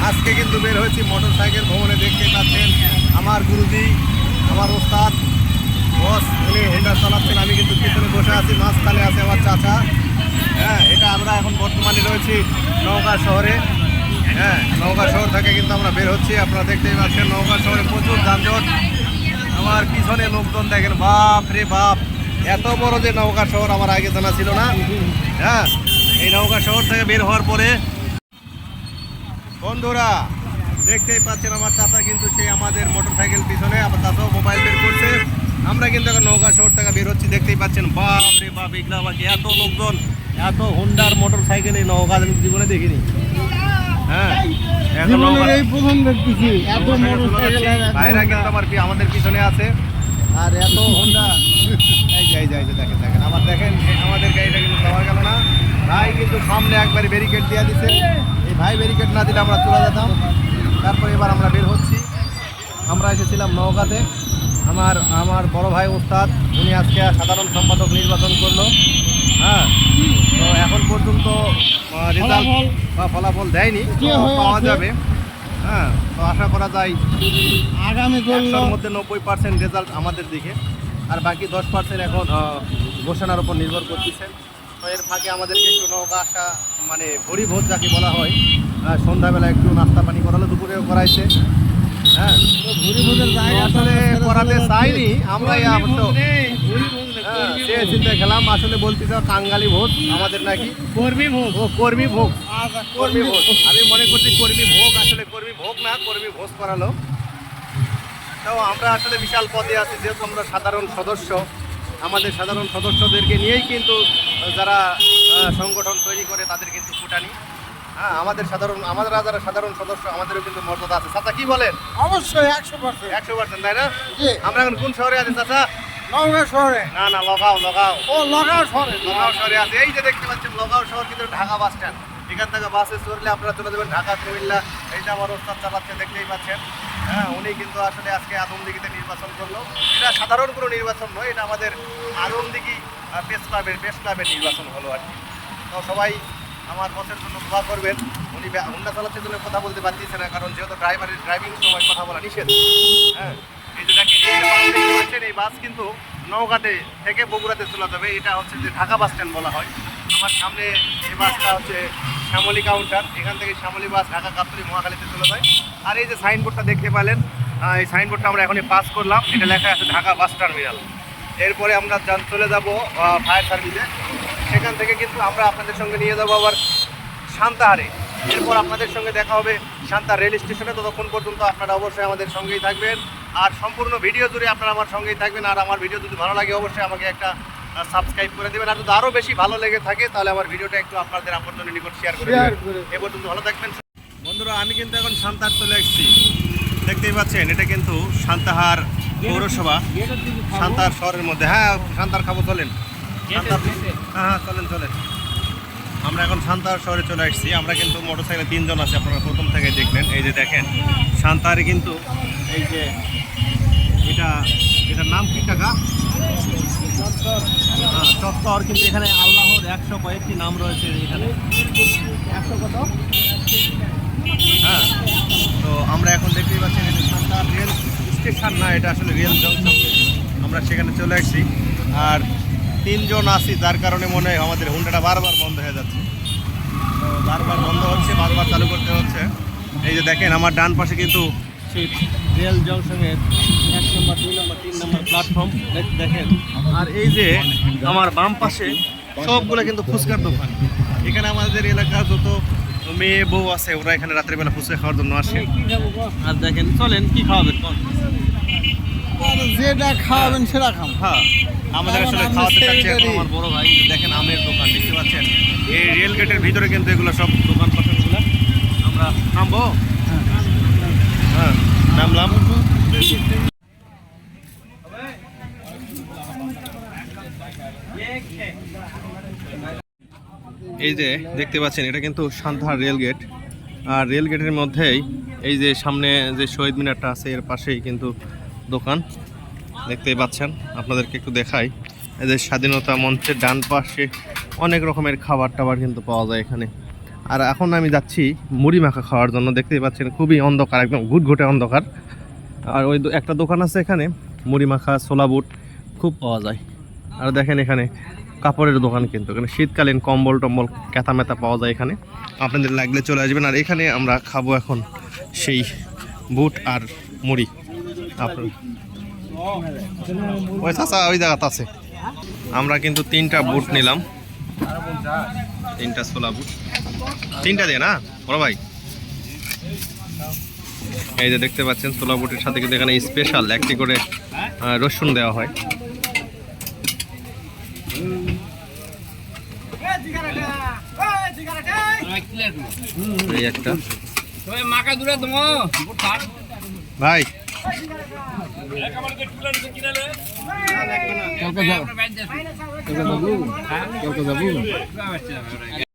আজকে কিন্তু বের হয়েছি মোটরসাইকেল ভ্রমণে। দেখতে পাচ্ছেন আমার গুরুজি, আমার ওস্তাদ বস, উনি হোন্ডা চালাচ্ছেন, আমি কিন্তু পিছনে বসে আছি, মাঝখানে আছে আমার চাচা। হ্যাঁ, এটা আমরা এখন বর্তমানে রয়েছি নওগাঁ শহরে। হ্যাঁ, নওগাঁ শহর থেকে কিন্তু আমরা বের হচ্ছি। আপনারা দেখতেই পাচ্ছেন নওগাঁ শহরে প্রচুর যানজট। আমার পিছনে লোকজন দেখেন, বাপ রে বাপ, এত বড় যে নওগাঁ শহর আমার আগে জানা ছিল না। হ্যাঁ, এই নওগাঁ শহর থেকে বের হওয়ার পরে বন্ধুরা দেখতেই পাচ্ছেন আমার চাচা কিন্তু সেই আমাদের মোটরসাইকেল পিছনে, আমার চাচাও মোবাইল বের করছে। আমরা কিন্তু এখন নওগাঁ শহর থেকে বের হচ্ছি। দেখতেই পাচ্ছেন বাপ রে বাপ, এগুলা বাকি এত লোকজন, এত হোন্ডার মোটরসাইকেল এই নওগাঁ আমি জীবনে দেখিনি। হ্যাঁ, এখন এই প্রথম দেখতেছি এত মোটরসাইকেল। ভাইরা কিন্তু আমাদের পিছনে আছে, আর এত হোন্ডা। এই যাই দেখেন দেখেন আবার দেখেন, আমাদের গাড়িটা কিন্তু যাওয়া গেল না। ভাই কিন্তু সামনে একবারে ব্যারিকেড দিয়ে দিচ্ছে। এই ভাই ব্যারিকেড না দিলে আমরা চলে যেতাম। তারপর এবার আমরা বের হচ্ছি। আমরা এসেছিলাম নওগাঁতে। আমার বড় ভাই ওস্তাদ, উনি আজকে সাধারণ সম্পাদক নির্বাচন করলো। হ্যাঁ, তো এখন পর্যন্ত রেজাল্ট বা ফলাফল দেয়নি, পাওয়া যাবে। হ্যাঁ, তো আশা করা যায় আগামী 100-র মধ্যে 90% রেজাল্ট আমাদের দিকে, আর বাকি 10% এখন ঘোষণার উপর নির্ভর করতেছে। তো এর ফাঁকে আমাদেরকে একটু নওগাঁ আসা, মানে ভোজ যাকে বলা হয়, সন্ধ্যাবেলা একটু নাস্তা পানি করালো, দুপুরেও করাইছে। হ্যাঁ, ভোজের জায়গা আসলে করাতে চাইনি আমরা, চিন্তা খেলাম আসলে বলতে চাও কাঙ্গালি ভোজ আমাদের নাকি কর্মী ভোগ। ও কর্মী ভোগ, কর্মী ভোগ। আমি মনে করছি কর্মী ভোগ, আসলে কর্মী ভোগ না, কর্মী ভোজ করালো। তো আমরা আসলে বিশাল পদে আছি, যেহেতু আমরা সাধারণ সদস্য। আমাদের সাধারণ সদস্যদেরকে নিয়েই কিন্তু যারা সংগঠন তৈরি করে তাদের কিন্তু ফুটানি। হ্যাঁ, আমরা যারা সাধারণ সদস্য, আমাদেরও কিন্তু মর্যাদা আছে। চাচা কি বলেন? অবশ্যই 100%, তাই না? আমরা এখন কোন শহরে আছি চাচা? নওগাঁ শহরে। না, লগাও। ও লগাও শহরে। লগাও শহরে আছে। এই যে দেখতে পাচ্ছেন লগাও শহর কিন্তু ঢাকা বাস স্ট্যান্ড। এখান থেকে বাসে চড়লে আপনারা চলে যাবেন ঢাকা, কুমিল্লা। এইটা আমার ওস্তাদ চালাচ্ছে, দেখতেই পাচ্ছেন। হ্যাঁ, উনি কিন্তু আসলে আজকে আদমদিঘিতে নির্বাচন করলো। এটা সাধারণ কোনো নির্বাচন নয়, এটা আমাদের আদমদিঘি প্রেস ক্লাবের নির্বাচন হলো আর কি। তো সবাই আমার বসের জন্য দোয়া করবেন। উনি হোন্ডা চালাচ্ছে জন্য কথা বলতে পারতেছে না, কারণ যেহেতু ড্রাইভিং সময় কথা বলা নিষেধ। হ্যাঁ, এই যে দেখেন এই বাস কিন্তু নওগাঁতে থেকে বগুড়াতে চলে যাবে। এটা হচ্ছে যে ঢাকা বাস স্ট্যান্ড বলা হয়। আমার সামনে এই বাসটা হচ্ছে শ্যামলী কাউন্টার, এখান থেকে শ্যামলী বাস ঢাকা, গাবতলী, মহাখালীতে চলে যায়। আর এই যে সাইনবোর্ডটা দেখতে পেলেন, এই সাইনবোর্ডটা আমরা এখনই পাস করলাম। এটা লেখা আছে ঢাকা বাস টার্মিনাল। এরপরে আমরা চলে যাব ফায়ার সার্ভিসে। সেখান থেকে কিন্তু আমরা আপনাদের সঙ্গে নিয়ে যাবো আবার সান্তাহারে। এরপর আপনাদের সঙ্গে দেখা হবে সান্তাহার রেল স্টেশনে। ততক্ষণ পর্যন্ত আপনারা অবশ্যই আমাদের সঙ্গেই থাকবেন, আর সম্পূর্ণ ভিডিও জুড়ে আপনারা আমার সঙ্গেই থাকবেন। আর আমার ভিডিও যদি ভালো লাগে অবশ্যই আমাকে একটা সাবস্ক্রাইব করে দেবেন, আর যদি আরও বেশি ভালো লেগে থাকে তাহলে আমার ভিডিওটা একটু আপনাদের আপনজনের নিকট শেয়ার করে দেবেন। এ পর্যন্ত ভালো থাকবেন বন্ধুরা। আমি কিন্তু এখন সান্তাহার চলে এসেছি, দেখতেই পাচ্ছেন। এটা কিন্তু সান্তাহার পৌরসভা, সান্তাহার শহরের মধ্যে। হ্যাঁ, সান্তাহার খাবো, চলেন। হ্যাঁ, চলেন। আমরা এখন সান্তাহার শহরে চলে আসছি। আমরা কিন্তু মোটরসাইকেলে 3 জন আছি, আপনারা প্রথম থেকে দেখলেন। এই যে দেখেন সান্তাহারে কিন্তু এই যে এটার নাম কি কাকা? চত্বর। কিন্তু এখানে আল্লাহর 100 কয়েকটি নাম রয়েছে এখানে। 100 কত? হ্যাঁ, তো আমরা এখন দেখতেই পাচ্ছি এখানে সান্তাহার রেল স্টেশন না, এটা আসলে রেল জংশন। আমরা সেখানে চলে আসছি, আর 3 জন আছি, যার কারণে মনে হয় আমাদের হোন্ডাটা বারবার বন্ধ হয়ে যাচ্ছে। তো বারবার বন্ধ হচ্ছে, বারবার চালু করতে হচ্ছে। এই যে দেখেন আমার ডান পাশে কিন্তু সেই রেল জংশনের 1 নম্বর, 2 নম্বর, 3 নম্বর প্ল্যাটফর্ম দেখেন। আর এই যে আমার বাম পাশে সবগুলো কিন্তু ফুচকার দোকান। এখানে আমাদের এলাকার যত মেয়ে বউ আছে ওরা এখানে রাত্রেবেলা ফুচকা খাওয়ার জন্য আসে। আর দেখেন, চলেন কি খাওয়াবেন? যেটা খাওয়াবেন সেটা খান। হ্যাঁ, আমাদের আসলে খাওয়াতে চাচ্ছি এখন আমার বড় ভাই। দেখেন আমের দোকান দেখতে পাচ্ছেন। এই রেল গেটের ভিতরে কিন্তু এগুলো সব দোকান পাশাগুলো। আমরা নামবো। হ্যাঁ, নামলাম। এই যে দেখতে পাচ্ছেন এটা কিন্তু সান্তাহার রেল গেট। আর রেল গেটের মধ্যেই এই যে সামনে যে শহীদ মিনারটা আছে এর পাশেই কিন্তু দোকান দেখতেই পাচ্ছেন। আপনাদেরকে একটু দেখাই, এই যে স্বাধীনতা মঞ্চের ডান পাশে অনেক রকমের খাবার টাবার কিন্তু পাওয়া যায় এখানে। আর এখন আমি যাচ্ছি মুড়ি মাখা খাওয়ার জন্য। দেখতেই পাচ্ছেন খুবই অন্ধকার, একদম ঘুটঘুটে অন্ধকার। আর ওই একটা দোকান আছে এখানে, মুড়ি মাখা ছোলা বুট খুব পাওয়া যায়। আর দেখেন এখানে কাপড়ের দোকান, কিন্তু এখানে শীতকালীন কম্বল টম্বল ক্যাথা মেথা পাওয়া যায় এখানে, আপনাদের লাগলে চলে আসবেন। আর এখানে আমরা খাবো এখন সেই বুট আর মুড়ি। আপনার ওই চাচা ওই জায়গাতে আছে। আমরা কিন্তু 3টা বুট নিলাম, 3টা ছোলা বুট, 3টা দিয়ে না বড় ভাই। এই যে দেখতে পাচ্ছেন ছোলা বুটের সাথে কিন্তু এখানে স্পেশাল একটি করে রসুন দেওয়া হয়। এই একটা ভাই কালকে যাবো